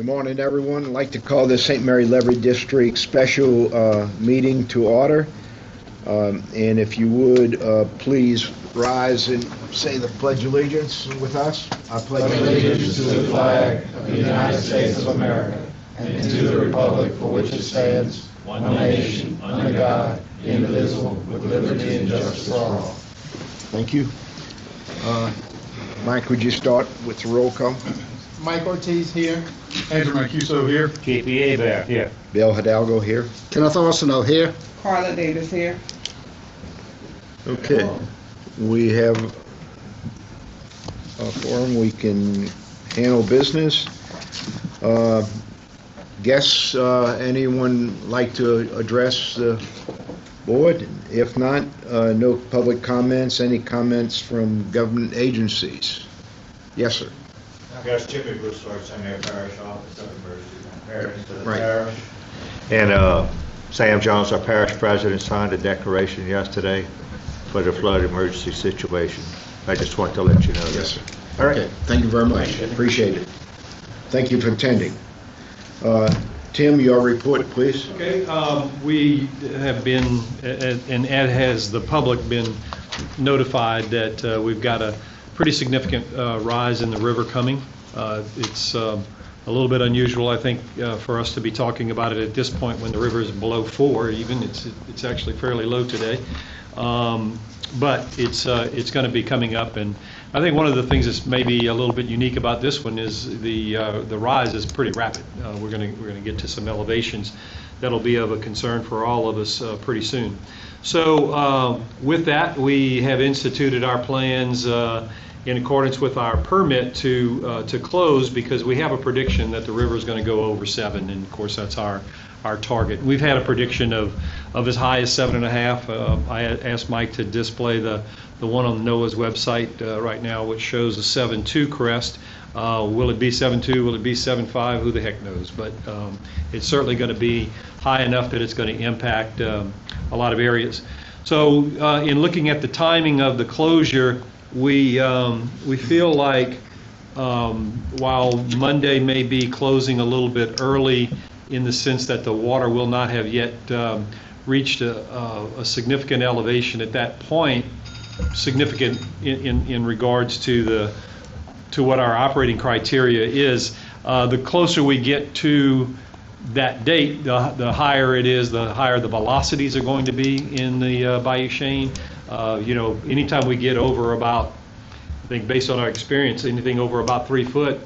Good morning, everyone. I'd like to call the St. Mary Levee District special meeting to order. And if you would, please rise and say the Pledge of Allegiance with us. I pledge allegiance to the flag of the United States of America and to the republic for which it stands, one nation, under God, indivisible, with liberty and justice for all. Thank you. Mike, would you start with the roll call? Mike Ortiz here. Andrew Mancuso here. JP Bear here. Bill Hidalgo here. Kenneth Arsenault here. Carla Davis here. Okay. We have a forum. We can handle business. Guests, anyone like to address the board? If not, no public comments. Any comments from government agencies? Yes, sir. Yes, Jimmy Bruce, I'm your parish officer of emergency preparedness to the Right. parish. And Sam Jones, our parish president, signed a declaration yesterday for the flood emergency situation. I just want to let you know that. Yes, sir. All right. Thank you very much. Appreciate it. Thank you for attending. Tim, your report, please. Okay, we have been, and has the public been notified that we've got a pretty significant rise in the river coming. It's a little bit unusual, I think, for us to be talking about it at this point when the river is below 4 even. It's actually fairly low today. But it's going to be coming up, and I think one of the things that's maybe a little bit unique about this one is the rise is pretty rapid. We're going to get to some elevations that'll be of a concern for all of us pretty soon. So with that, we have instituted our plans in accordance with our permit to close, because we have a prediction that the river is going to go over 7, and of course that's our target. We've had a prediction of as high as 7.5. I asked Mike to display the one on NOAA's website right now, which shows a 7.2 crest. Will it be 7.2? Will it be 7.5? Who the heck knows? But it's certainly going to be high enough that it's going to impact a lot of areas. So in looking at the timing of the closure, we feel like while Monday may be closing a little bit early in the sense that the water will not have yet reached a significant elevation at that point, significant in regards to what our operating criteria is, the closer we get to that date, the higher it is, the higher the velocities are going to be in the Bayou Chene. Anytime we get over about, I think based on our experience, anything over about 3 foot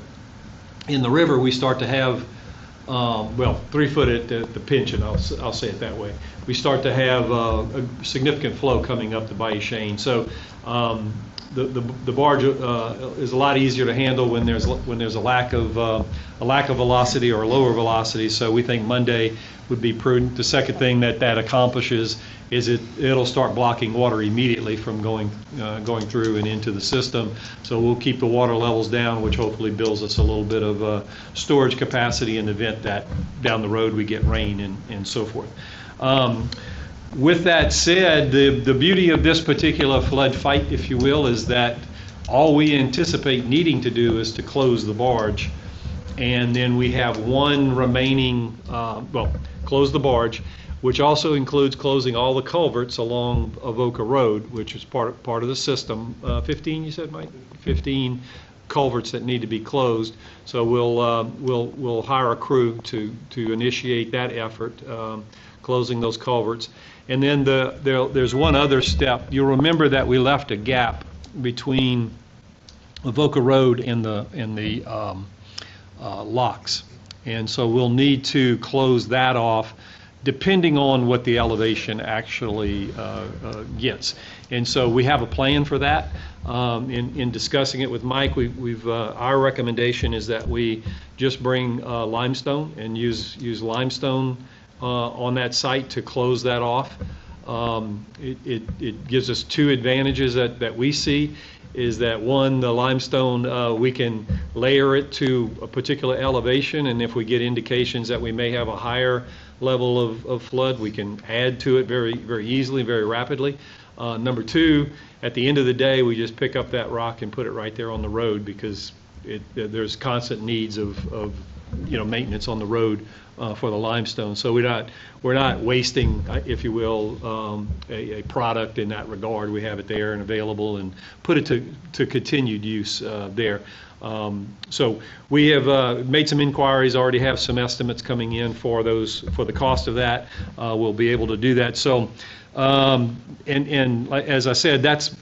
in the river, we start to have, 3 foot at the pinch, and I'll say it that way. We start to have a significant flow coming up the Bayou Chene. So the barge is a lot easier to handle when there's a lack of velocity or lower velocity. So we think Monday would be prudent. The second thing that accomplishes is it'll start blocking water immediately from going through and into the system. So we'll keep the water levels down, which hopefully builds us a little bit of storage capacity in the event that down the road we get rain and so forth. With that said, the beauty of this particular flood fight, if you will, is that all we anticipate needing to do is to close the barge, and then we have one remaining, close the barge, which also includes closing all the culverts along Avoca Road, which is part of the system. 15, you said, Mike? 15 culverts that need to be closed. So we'll hire a crew to initiate that effort, closing those culverts. And then there's one other step. You'll remember that we left a gap between Avoca Road and the locks, and so we'll need to close that off depending on what the elevation actually gets. And so we have a plan for that. In discussing it with Mike, our recommendation is that we just bring limestone and use limestone on that site to close that off. It gives us two advantages that we see. Is that one, the limestone, we can layer it to a particular elevation, and if we get indications that we may have a higher level of flood, we can add to it very, very easily, very rapidly. Number two, at the end of the day, we just pick up that rock and put it right there on the road, because there's constant needs of maintenance on the road for the limestone. So we're not wasting, if you will, a product in that regard. We have it there and available and put it to continued use there. So we have made some inquiries, already have some estimates coming in for the cost of that. We'll be able to do that. So, and as I said, that's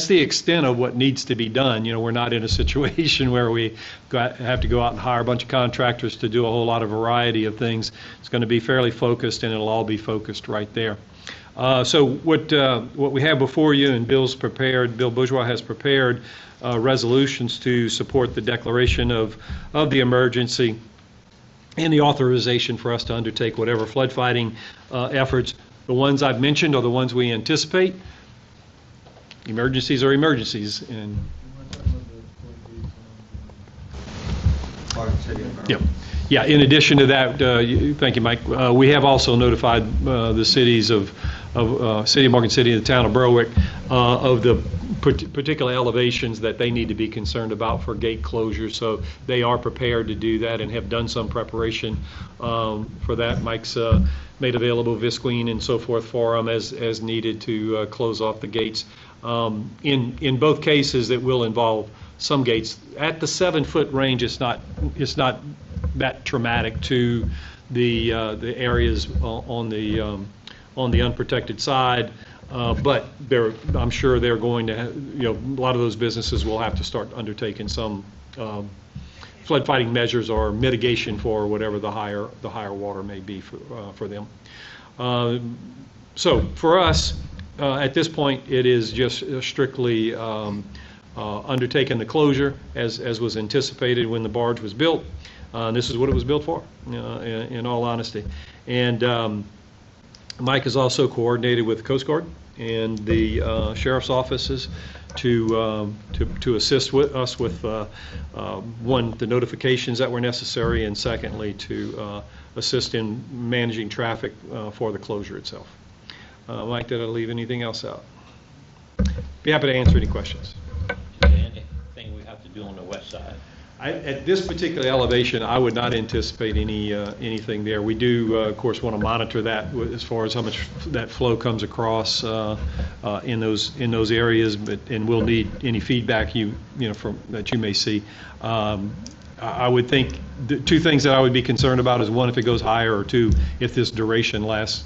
the extent of what needs to be done. We're not in a situation where we have to go out and hire a bunch of contractors to do a whole lot of variety of things. It's going to be fairly focused, and it'll all be focused right there. So what we have before you, and Bill Bourgeois has prepared resolutions to support the declaration of the emergency and the authorization for us to undertake whatever flood fighting efforts. The ones I've mentioned are the ones we anticipate. Emergencies are emergencies, and yeah. In addition to that, thank you, Mike. We have also notified the cities of City of Morgan City and the town of Berwick of the particular elevations that they need to be concerned about for gate closures. So they are prepared to do that and have done some preparation for that. Mike's made available visqueen and so forth for them as needed to close off the gates. In both cases, it will involve some gates. At the 7-foot range, it's not that traumatic to the areas on the unprotected side, but I'm sure they're going to have, a lot of those businesses will have to start undertaking some flood fighting measures or mitigation for whatever the higher water may be for them. So for us, at this point, it is just strictly undertaking the closure as was anticipated when the barge was built. This is what it was built for, in all honesty. And Mike has also coordinated with the Coast Guard and the sheriff's offices to assist us with one, the notifications that were necessary, and secondly, to assist in managing traffic for the closure itself. Mike, did I leave anything else out? Be happy to answer any questions. Is there anything we have to do on the west side? At this particular elevation, I would not anticipate anything there. We do, of course, want to monitor that as far as how much that flow comes across in those areas, and we'll need any feedback that you may see. I would think the two things that I would be concerned about is, one, if it goes higher, or two, if this duration lasts.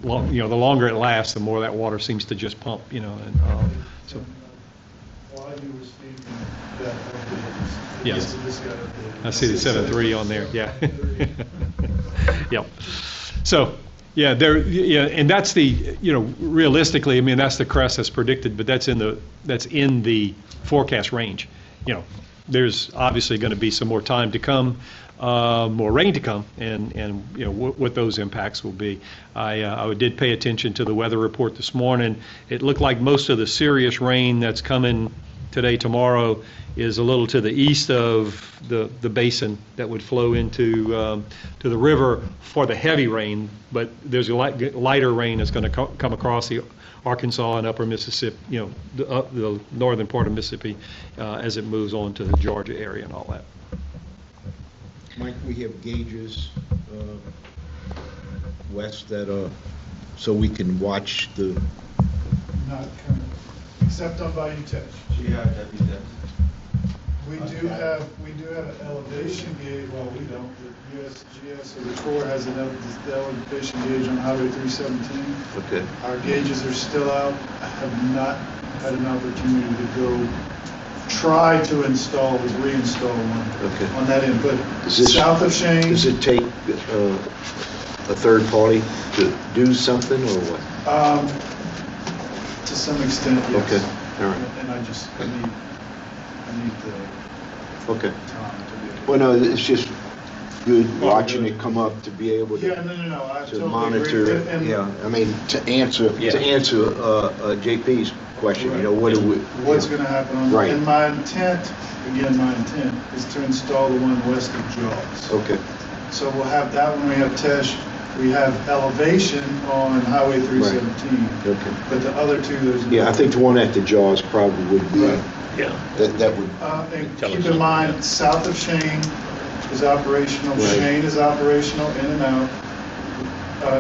The longer it lasts, the more that water seems to just pump. So. While you were speaking, that update. Yes. I see the 7.3 on there. Yeah. Yep. So, yeah, and that's the, realistically, I mean, that's the crest that's predicted, but that's in the forecast range. There's obviously going to be some more time to come, more rain to come, and what those impacts will be. I did pay attention to the weather report this morning. It looked like most of the serious rain that's coming today, tomorrow, is a little to the east of the basin that would flow into to the river for the heavy rain, but there's a lighter rain that's going to come across the Arkansas and upper Mississippi, the northern part of Mississippi, as it moves on to the Georgia area and all that. Mike, we have gauges west that so we can watch the. Not current, except on Bayou Teche. We do have an elevation gauge. Well, we don't. The USGS or the Corps has the elevation gauge on Highway 317. Okay. Our gauges are still out. I have not had an opportunity to go try to reinstall one on that end. But south of Shane. Does it take a third party to do something, or what? To some extent, yes. Okay. All right. And I need the Okay. time to be able to. Well, no, it's just good watching it come up to be able to. Yeah, no, I To totally monitor agree. it, And yeah. I mean, to answer JP's question, what do we? what's going to happen on Right. And my intent is to install the one west of Jaws. Okay. So we'll have that when we have Tesh. We have elevation on Highway 317. Okay. But the other two, there's. Yeah, I think the one at the Jaws probably would be, Right. Yeah. that would, And Tell us keep in something. mind, south of Shane is operational. Right. Shane is operational in and out.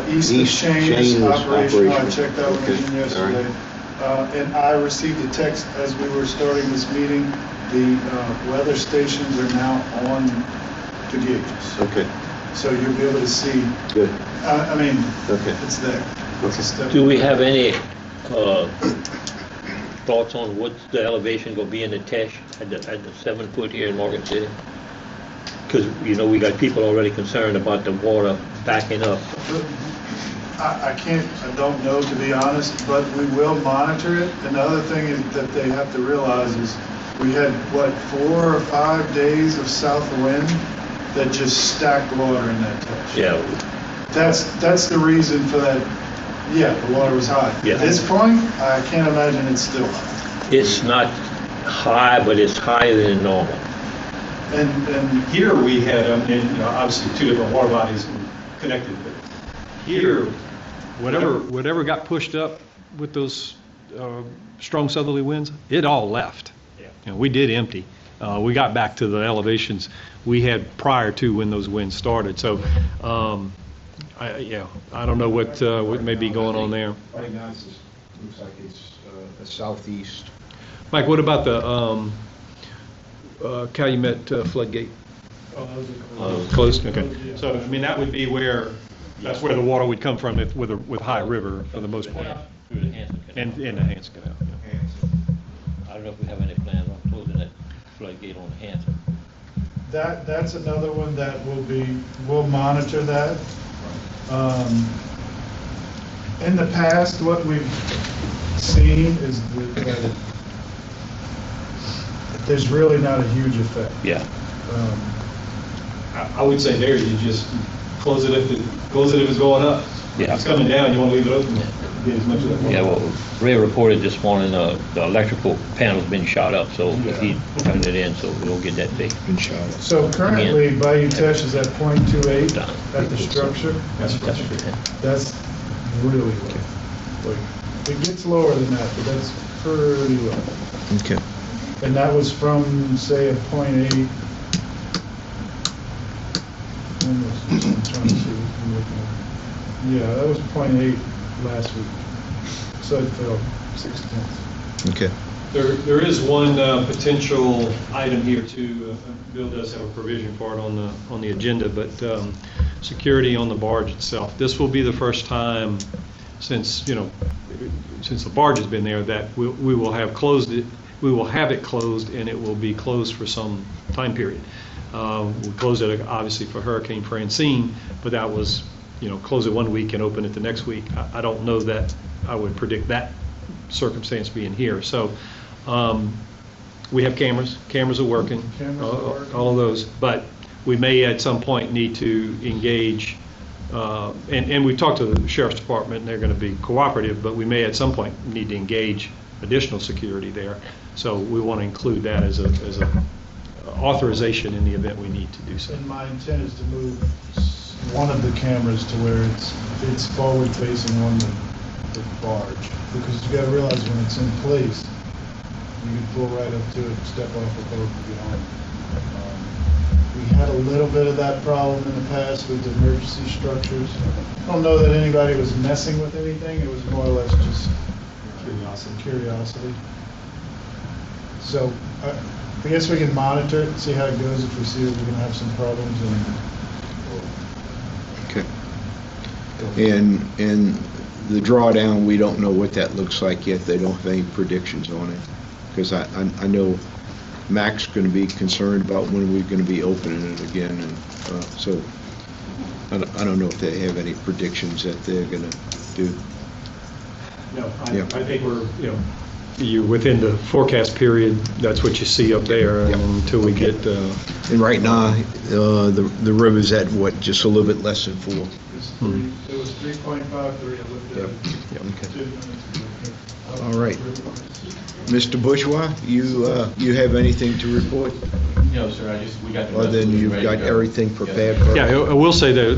East of East Shane Shane is is operational. I operational. checked that one Okay. again All right. yesterday. And I received a text as we were starting this meeting. The weather stations are now on the gauges. okay, So you'll be able to see, good, I mean, okay. it's there. It's a step. Do we have any thoughts on what the elevation gonna be in the Tesh at the 7 foot here in Morgan City? Because, we got people already concerned about the water backing up. I don't know, to be honest, but we will monitor it. And the other thing is that they have to realize is we had, 4 or 5 days of south wind that just stacked water in that touch. Yeah, That's the reason for that. Yeah, the water was high. Yeah. At this point, I can't imagine it's still high. it's not high, but it's higher than normal. And Here we had, obviously two different water bodies connected, but here, whatever got pushed up with those strong southerly winds, it all left. We did empty. We got back to the elevations we had prior to when those winds started. So, I don't know what may be going on there. Right now, it looks like it's a southeast. Mike, what about the Calumet floodgate? Closed? Okay. So, that would be that's where the water would come from with High River for the most part. Through the Hanson Canal. And the Hanson Canal. Yeah. I don't know if we have any plans on closing that floodgate on Hanson. that's another one that we'll monitor that. In the past, what we've seen is that there's really not a huge effect. Yeah. I would say there, you just close it if it's going up. If Yeah. it's coming down, you want to leave it open, get as much of that water. Yeah, well, Ray reported this morning, the electrical panel's been shot up, so he turned it in, so we'll get that fixed. Been shot at. So currently, Bayou Teche is at .28 Done. at the structure. That's That's really low. Like, it gets lower than that, but that's pretty low. Okay. And that was from, say, a .8. Almost, I'm trying to see what I'm looking at. Yeah, that was .8 last week. So it fell 6/10. Okay. There is one potential item here too. Bill does have a provision for it on the agenda, but security on the barge itself. This will be the first time since the barge has been there that we will have closed it. We will have it closed, and it will be closed for some time period. We closed it obviously for Hurricane Francine, but that was close it 1 week and open it the next week. I don't know that I would predict that circumstance being here. So we have cameras. Cameras are working. All of those. But we may at some point need to engage, and we've talked to the Sheriff's Department, and they're going to be cooperative, but we may at some point need to engage additional security there. So we want to include that as a authorization in the event we need to do so. And my intent is to move one of the cameras to where it's forward facing on the barge. Because you gotta realize when it's in place, you can pull right up to it, step off the boat and get home. We had a little bit of that problem in the past with the emergency structures. I don't know that anybody was messing with anything, it was more or less just curiosity. So, I guess we can monitor it, see how it goes, if we see that we're gonna have some problems, and Okay. And the drawdown, we don't know what that looks like yet. They don't have any predictions on it. Because I know Mac's going to be concerned about when we're going to be opening it again. And so I don't know if they have any predictions that they're going to do. No, Yeah. I think you're within the forecast period. That's what you see up there. Yep. And until we get, And right now, the river's at what, just a little bit less than 4? it was 3.53, I looked at Yep. it. Yep. Okay. 2 minutes ago. All right. Mr. Bourgeois, you have anything to report? No, sir, we got the Well, then resolution you've ready to got go. everything Yes, prepared sir. for Yeah, I will say that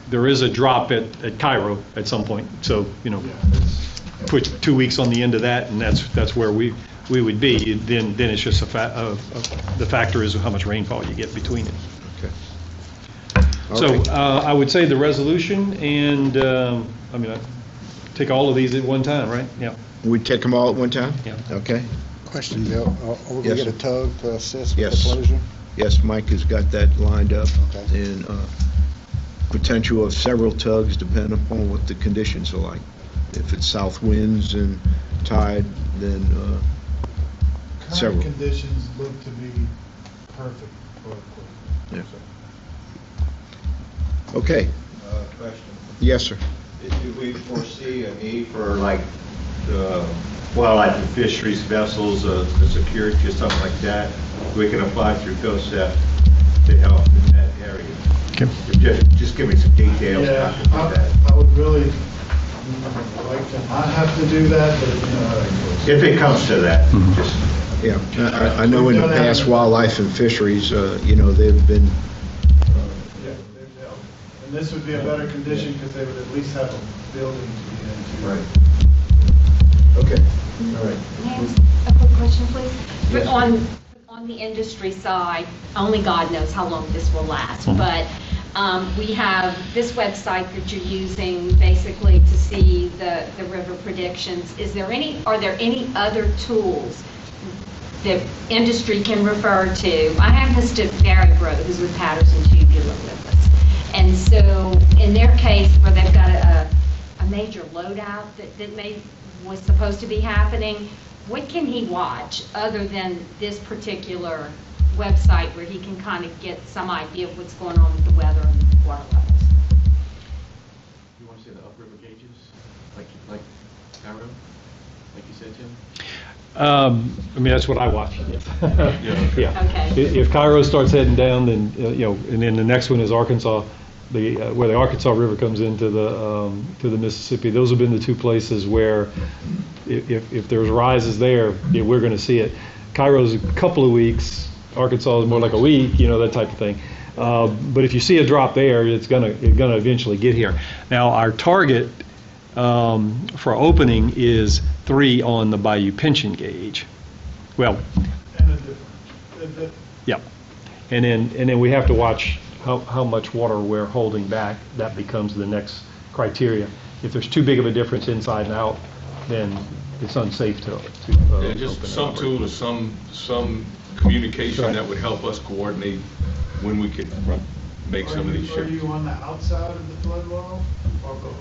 there is a drop at Cairo at some point, so, put 2 weeks on the end of that, and that's where we would be. Then it's just the factor is how much rainfall you get between it. Okay. So Okay. I would say the resolution, and, I take all of these at one time, right? Yeah. We take them all at one time? Yeah. Okay. Question, Bill. Are we going Yes. to get a tug to assist with Yes. the closure? Yes, Mike has got that lined up. Okay. And potential of several tugs depending upon what the conditions are like. If it's south winds and tide, then several. Current conditions look to be perfect for a closure. Yeah. Okay. Question. Yes, sir. Do we foresee a need for like wildlife and fisheries vessels, the security or something like that? We can apply through COSEP to help in that area. Okay. Just give me some details. Yeah, how to do that. I would really like to not have to do that, but you know how it goes. If it comes to that, just. Yeah, I know in the past wildlife and fisheries, they've been, Yeah, and this would be a better condition because they would at least have a building to be into. Right. Okay, all right. May I ask a quick question, please? Yes. On the industry side, only God knows how long this will last, Mhm. but we have this website that you're using basically to see the river predictions. Are there any other tools that industry can refer to? I have Mr. Barry Rowe, who's with Patterson Tubular with us. And so in their case, where they've got a major loadout that was supposed to be happening, what can he watch other than this particular website where he can kind of get some idea of what's going on with the weather and water levels? You want to say the upriver gauges, like Cairo, like you said, Tim? That's what I watch. Yeah. Okay. If Cairo starts heading down, then, and then the next one is Arkansas, where the Arkansas River comes into to the Mississippi. Those have been the two places where if there's rises there, we're going to see it. Cairo's a couple of weeks, Arkansas is more like a week, that type of thing. But if you see a drop there, it's gonna eventually get here. Now, our target for opening is 3 on the Bayou Pension gauge. Well, And a different, yeah, and then we have to watch how much water we're holding back. That becomes the next criteria. If there's too big of a difference inside and out, then it's unsafe to Yeah, just open some it. tool or some communication Right. that would help us coordinate when we could make some of these Are shifts. you on the outside of the flood wall or both?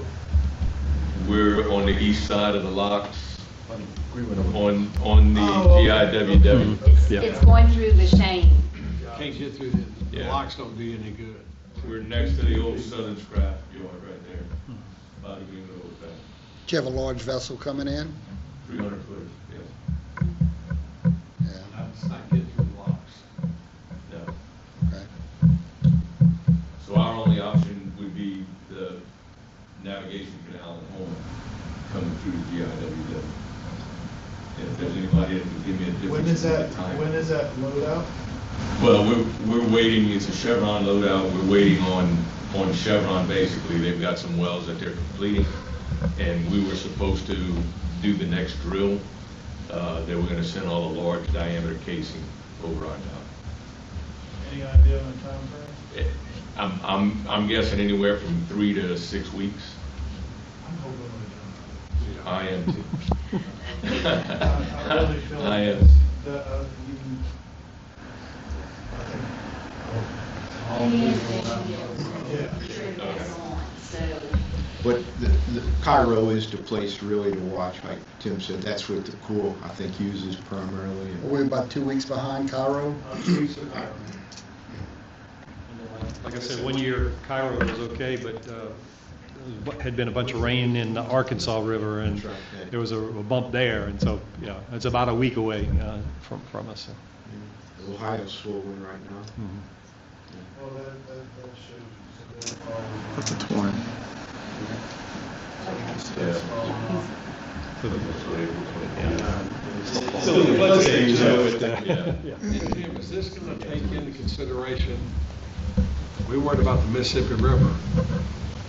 We're on the east side of the locks, on the Oh, okay. GIWW. Yeah. It's going through the Shane. Can't get through the Yeah. locks don't do you any good. We're next to the old Southern Scrap Yard right there. About a unit over that. Do you have a large vessel coming in? 300 footers, yes. Yeah, It's not getting through the locks. No. okay. So our only option would be the navigation canal and home coming through the GIWW. And if there's anybody that can give me a difference. When is in that, the time. when is that load out? Well, we're waiting, it's a Chevron loadout, we're waiting on Chevron basically. They've got some wells that they're completing, and we were supposed to do the next drill. They were gonna send all the large diameter casing over our dock. Any idea on the time frame? I'm guessing anywhere from 3 to 6 weeks. I'm hoping we I am too. don't. I really feel I like am. it's, but the Cairo is the place really to watch, like Tim said. That's what the Corps, I think, uses primarily. Are we about 2 weeks behind Cairo? Like I said, 1 year Cairo was okay, but had been a bunch of rain in the Arkansas River, and there was a bump there, and so, it's about a week away from us. Ohio's swollen right now. Well, that shows you. So they're all- That's a 20. That's all off. for the. Still the flood stage, Yeah. Jim, is this gonna take into consideration, we worried about the Mississippi River.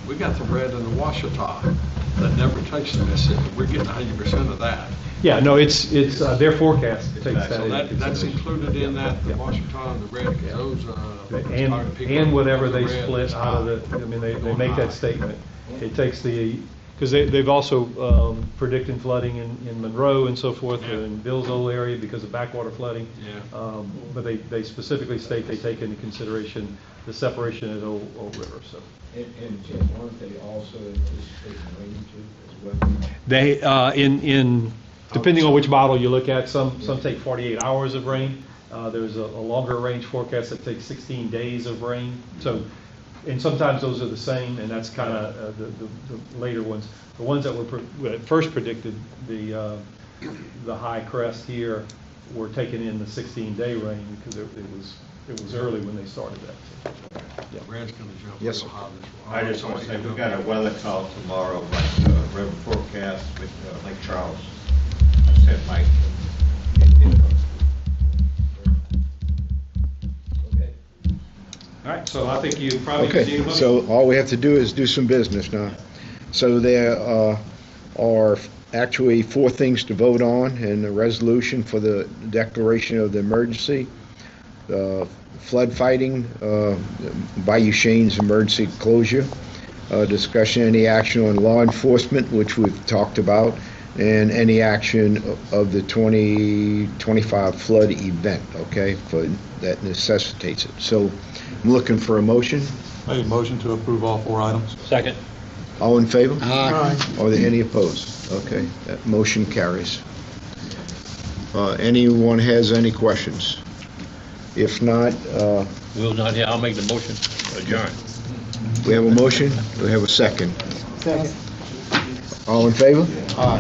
We got the red and the Washita that never touch the Mississippi. We're getting 100% of that. Yeah, no, it's their forecast takes that So into that's consideration. included in that, the Yeah. Washita and the red, 'cause those, And whatever they the red split is out of high. the, I mean, they Going make high. that statement. It takes because they've also predicted flooding in Monroe and so forth, Yeah. in Bill's old area because of backwater flooding. Yeah. But they specifically state they take into consideration the separation of the Old River, so. And Jim, weren't they also anticipating rain too as well? They, depending on which model you look at, some take 48 hours of rain. There's a longer range forecast that takes 16 days of rain. So, and sometimes those are the same, and that's kind of the later ones. The ones that were first predicted, the high crest here, were taken in the 16-day rain because it was early when they started that. Yeah. Red's gonna jump Yes, real sir. high this I just want to say, we got a weather call tomorrow, like, river forecast with Lake Charles. I sent Mike. All right, so I think you probably need a Okay, motion. so all we have to do is do some business now. So there are actually 4 things to vote on in the resolution for the declaration of the emergency. Flood fighting, Bayou Shane's emergency closure, discussion, any action on law enforcement, which we've talked about, and any action of the 2025 flood event, okay, for that necessitates it. So I'm looking for a motion. Make a motion to approve all 4 items. Second. All in favor? Aye. Are there any opposed? Okay, that motion carries. Anyone has any questions? If not, Will's not here, I'll make the motion, adjourn. we have a motion, we have a second. All in favor?